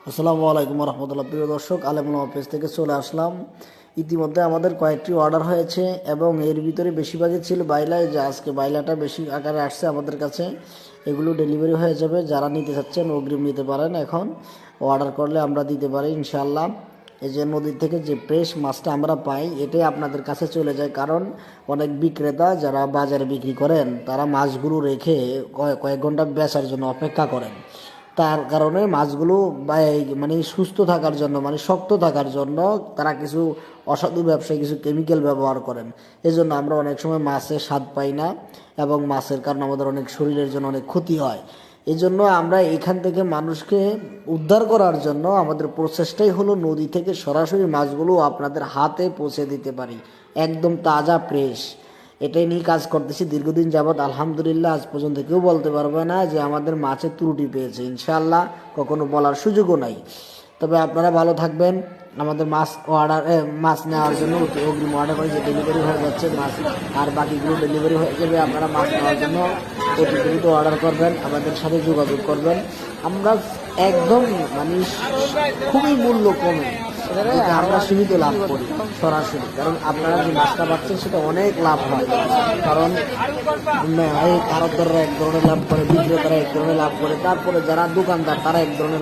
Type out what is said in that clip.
আসসালামু আলাইকুম রহমতুল্লাহ। প্রিয় দর্শক, আলেমুল পেজ থেকে চলে আসলাম। ইতিমধ্যে আমাদের কয়েকটি অর্ডার হয়েছে এবং এর ভিতরে বেশিরভাগই ছিল বাইলায়, যে আজকে বাইলাটা বেশি আকারে আসছে আমাদের কাছে। এগুলো ডেলিভারি হয়ে যাবে। যারা নিতে চাচ্ছেন অগ্রিম নিতে পারেন, এখন অর্ডার করলে আমরা দিতে পারি ইনশাআল্লাহ। এই যে নদীর থেকে যে ফ্রেশ মাছটা আমরা পাই, এটাই আপনাদের কাছে চলে যায়। কারণ অনেক বিক্রেতা যারা বাজারে বিক্রি করেন, তারা মাছগুলো রেখে কয়েক ঘন্টা বেচার জন্য অপেক্ষা করেন। তার কারণে মাছগুলো মানে সুস্থ থাকার জন্য, মানে শক্ত থাকার জন্য তারা কিছু অসাধু ব্যবসায়ী কিছু কেমিক্যাল ব্যবহার করেন। এজন্য আমরা অনেক সময় মাছের স্বাদ পাই না এবং মাছের কারণে আমাদের অনেক শরীরের জন্য অনেক ক্ষতি হয়। এই জন্য আমরা এখান থেকে মানুষকে উদ্ধার করার জন্য আমাদের প্রচেষ্টাই হলো নদী থেকে সরাসরি মাছগুলো আপনাদের হাতে পৌঁছে দিতে পারি, একদম তাজা ফ্রেশ। এটাই নিয়ে কাজ করতেছি দীর্ঘদিন যাবৎ। আলহামদুলিল্লাহ, আজ পর্যন্ত কেউ বলতে পারবে না যে আমাদের মাছের ত্রুটি পেয়েছে। ইনশাআল্লাহ কখনো বলার সুযোগও নাই। তবে আপনারা ভালো থাকবেন। আমাদের মাছ নেওয়ার জন্য অগ্রিম অর্ডার করে যে ডেলিভারি হয়ে যাচ্ছে মাছ, আর বাকিগুলো ডেলিভারি হয়ে যাবে। আপনারা মাছ নেওয়ার জন্য অতি দ্রুত অর্ডার করবেন, আমাদের সাথে যোগাযোগ করবেন। আমরা একদম মানে খুবই মূল্য কমে আমরা সীমিত লাভ করি সরাসরি। কারণ আপনারা যে মাছটা পাচ্ছেন সেটা অনেক লাভ হয়। কারণ এই আড়তদাররা এক ধরনের লাভ করে, বিক্রেতারা এক ধরনের লাভ করে, তারপরে যারা দোকানদার তারা এক ধরনের